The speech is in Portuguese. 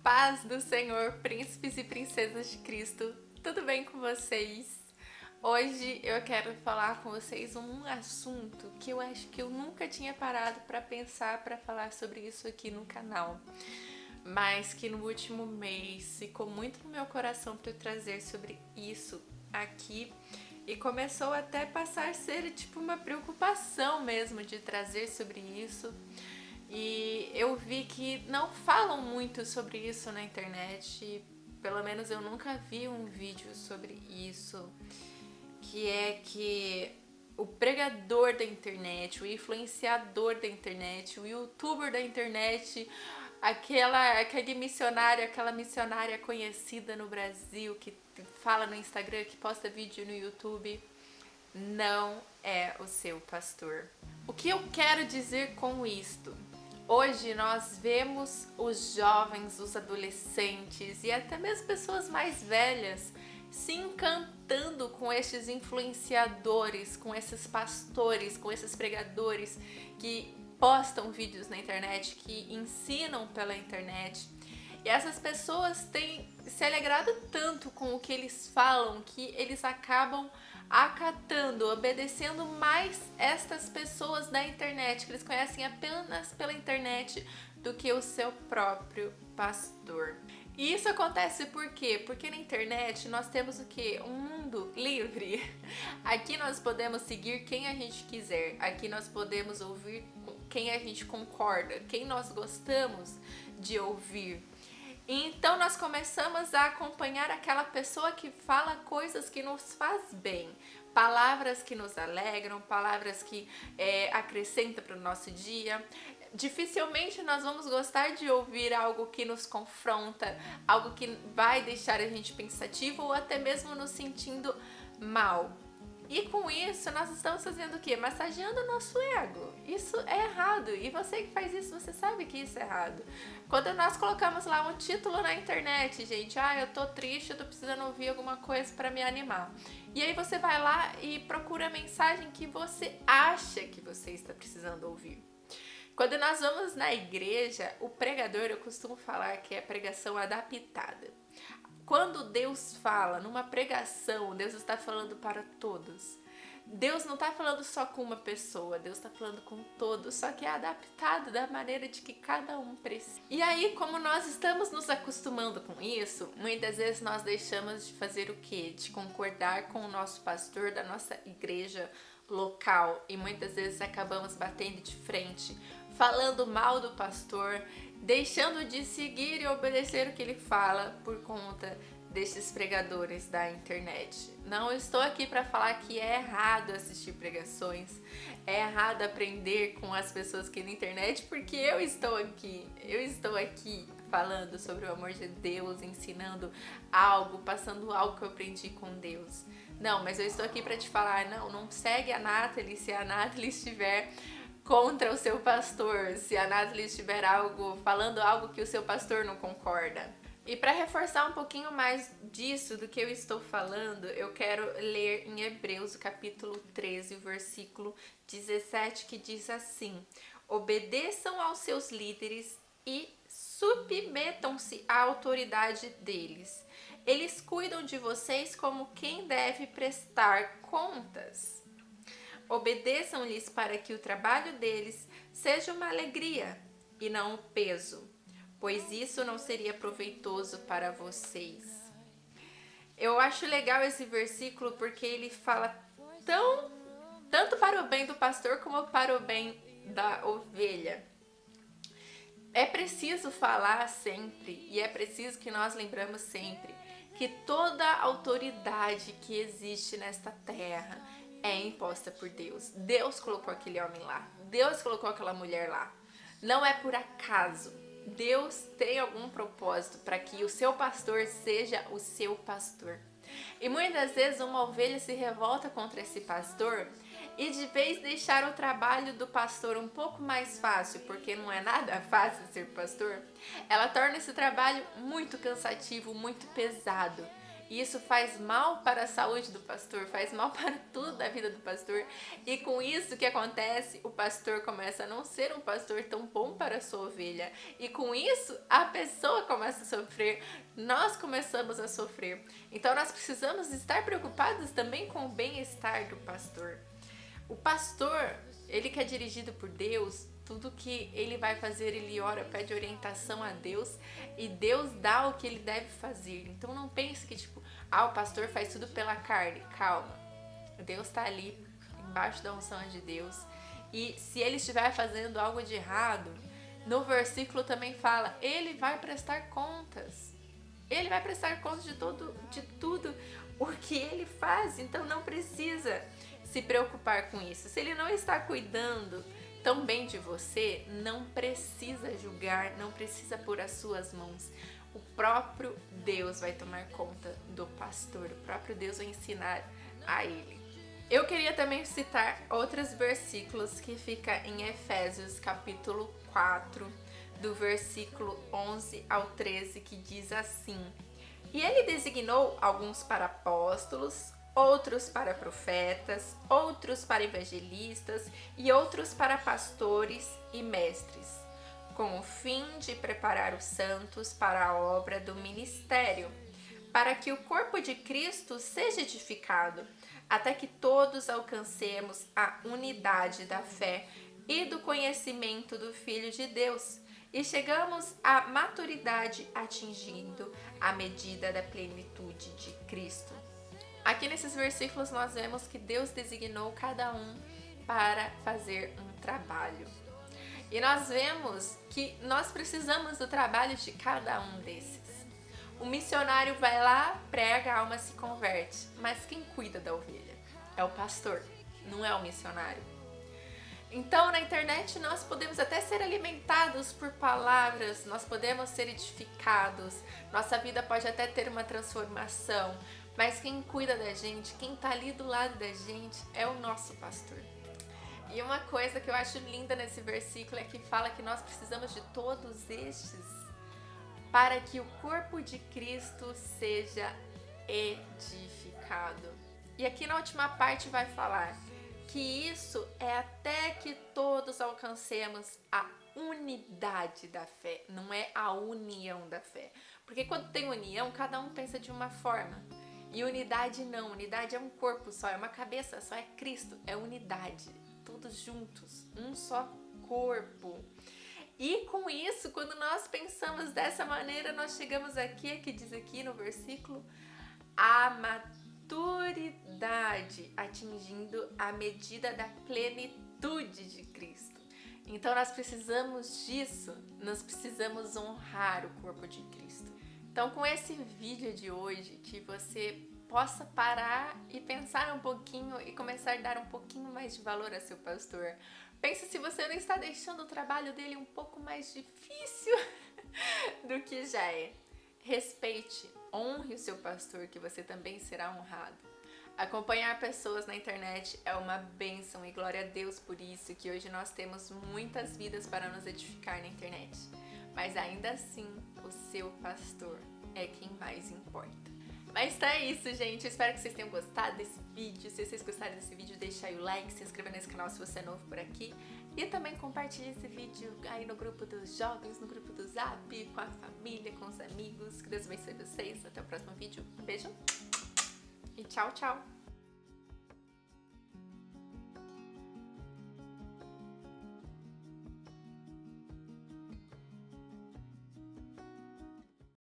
paz do Senhor, príncipes e princesas de Cristo, tudo bem com vocês? Hoje eu quero falar com vocês um assunto que eu acho que eu nunca tinha parado para pensar para falar sobre isso aqui no canal, mas que no último mês ficou muito no meu coração para eu trazer sobre isso aqui e começou até a passar a ser tipo uma preocupação mesmo de trazer sobre isso. E eu vi que não falam muito sobre isso na internet, pelo menos eu nunca vi um vídeo sobre isso, que é que o pregador da internet, o influenciador da internet, o youtuber da internet, aquela missionária conhecida no Brasil que fala no Instagram, que posta vídeo no YouTube, não é o seu pastor. O que eu quero dizer com isto? Hoje nós vemos os jovens, os adolescentes e até mesmo pessoas mais velhas se encantando com esses influenciadores, com esses pastores, com esses pregadores que postam vídeos na internet, que ensinam pela internet. E essas pessoas têm se alegrado tanto com o que eles falam que eles acabam acatando, obedecendo mais estas pessoas da internet, que eles conhecem apenas pela internet, do que o seu próprio pastor. E isso acontece por quê? Porque na internet nós temos o quê? Um mundo livre. Aqui nós podemos seguir quem a gente quiser. Aqui nós podemos ouvir quem a gente concorda, quem nós gostamos de ouvir. Então nós começamos a acompanhar aquela pessoa que fala coisas que nos faz bem, palavras que nos alegram, palavras que acrescentam para o nosso dia. Dificilmente nós vamos gostar de ouvir algo que nos confronta, algo que vai deixar a gente pensativo ou até mesmo nos sentindo mal. E com isso, nós estamos fazendo o quê? Massageando o nosso ego. Isso é errado. E você que faz isso, você sabe que isso é errado. Quando nós colocamos lá um título na internet, gente, eu tô triste, eu tô precisando ouvir alguma coisa para me animar. E aí você vai lá e procura a mensagem que você acha que você está precisando ouvir. Quando nós vamos na igreja, o pregador, eu costumo falar que é pregação adaptada. Quando Deus fala numa pregação, Deus está falando para todos. Deus não está falando só com uma pessoa, Deus está falando com todos, só que é adaptado da maneira de que cada um precisa. E aí, como nós estamos nos acostumando com isso, muitas vezes nós deixamos de fazer o quê? De concordar com o nosso pastor da nossa igreja local e muitas vezes acabamos batendo de frente, falando mal do pastor, deixando de seguir e obedecer o que ele fala por conta desses pregadores da internet. Não estou aqui para falar que é errado assistir pregações, é errado aprender com as pessoas aqui na internet, porque eu estou aqui falando sobre o amor de Deus, ensinando algo, passando algo que eu aprendi com Deus. Não, mas eu estou aqui para te falar, não segue a Nathalie se a Nathalie estiver contra o seu pastor, se a Nathalie estiver falando algo que o seu pastor não concorda. E para reforçar um pouquinho mais disso, do que eu estou falando, eu quero ler em Hebreus, capítulo 13, versículo 17, que diz assim: obedeçam aos seus líderes e submetam-se à autoridade deles. Eles cuidam de vocês como quem deve prestar contas. Obedeçam-lhes para que o trabalho deles seja uma alegria e não um peso, pois isso não seria proveitoso para vocês. Eu acho legal esse versículo porque ele fala tanto para o bem do pastor como para o bem da ovelha. É preciso falar sempre e é preciso que nós lembramos sempre que toda autoridade que existe nesta terra é imposta por Deus. Deus colocou aquele homem lá. Deus colocou aquela mulher lá. Não é por acaso. Deus tem algum propósito para que o seu pastor seja o seu pastor. E muitas vezes uma ovelha se revolta contra esse pastor e de vez de deixar o trabalho do pastor um pouco mais fácil, porque não é nada fácil ser pastor, ela torna esse trabalho muito cansativo, muito pesado. E isso faz mal para a saúde do pastor, faz mal para tudo da vida do pastor. E com isso, o que acontece? O pastor começa a não ser um pastor tão bom para a sua ovelha. E com isso, a pessoa começa a sofrer, nós começamos a sofrer. Então nós precisamos estar preocupados também com o bem-estar do pastor. O pastor, ele que é dirigido por Deus, tudo que ele vai fazer, ele ora, pede orientação a Deus e Deus dá o que ele deve fazer. Então não pense que tipo, o pastor faz tudo pela carne. Calma, Deus está ali embaixo da unção de Deus e se ele estiver fazendo algo de errado, no versículo também fala, ele vai prestar contas. Ele vai prestar contas de tudo o que ele faz, então não precisa se preocupar com isso. Se ele não está cuidando tão bem de você, não precisa julgar, não precisa pôr as suas mãos. O próprio Deus vai tomar conta do pastor, o próprio Deus vai ensinar a ele. Eu queria também citar outros versículos que fica em Efésios capítulo 4, do versículo 11 ao 13, que diz assim: E ele designou alguns para apóstolos, outros para profetas, outros para evangelistas e outros para pastores e mestres, com o fim de preparar os santos para a obra do ministério, para que o corpo de Cristo seja edificado, até que todos alcancemos a unidade da fé e do conhecimento do Filho de Deus, e chegamos à maturidade atingindo a medida da plenitude de Cristo. Aqui nesses versículos nós vemos que Deus designou cada um para fazer um trabalho. E nós vemos que nós precisamos do trabalho de cada um desses. O missionário vai lá, prega, a alma se converte. Mas quem cuida da ovelha? É o pastor, não é o missionário. Então, na internet, nós podemos até ser alimentados por palavras, nós podemos ser edificados, nossa vida pode até ter uma transformação, mas quem cuida da gente, quem tá ali do lado da gente, é o nosso pastor. E uma coisa que eu acho linda nesse versículo é que fala que nós precisamos de todos estes para que o corpo de Cristo seja edificado. E aqui na última parte vai falar que isso é até que todos alcancemos a unidade da fé, não é a união da fé. Porque quando tem união, cada um pensa de uma forma. E unidade não, unidade é um corpo só, é uma cabeça só, é Cristo, é unidade. Todos juntos, um só corpo. E com isso, quando nós pensamos dessa maneira, nós chegamos aqui, que diz aqui no versículo, a maturidade, atingindo a medida da plenitude de Cristo. Então nós precisamos disso, nós precisamos honrar o corpo de Cristo. Então com esse vídeo de hoje, que você possa parar e pensar um pouquinho e começar a dar um pouquinho mais de valor a seu pastor. Pensa se você não está deixando o trabalho dele um pouco mais difícil do que já é. Respeite, honre o seu pastor, que você também será honrado. Acompanhar pessoas na internet é uma bênção e glória a Deus por isso, que hoje nós temos muitas vidas para nos edificar na internet. Mas ainda assim, o seu pastor é quem mais importa. Mas tá isso, gente. Eu espero que vocês tenham gostado desse vídeo. Se vocês gostaram desse vídeo, deixa aí o like, se inscreva nesse canal se você é novo por aqui. E também compartilhe esse vídeo aí no grupo dos jovens, no grupo do Zap, com a família, com os amigos. Que Deus abençoe vocês. Até o próximo vídeo. Um beijo e tchau, tchau.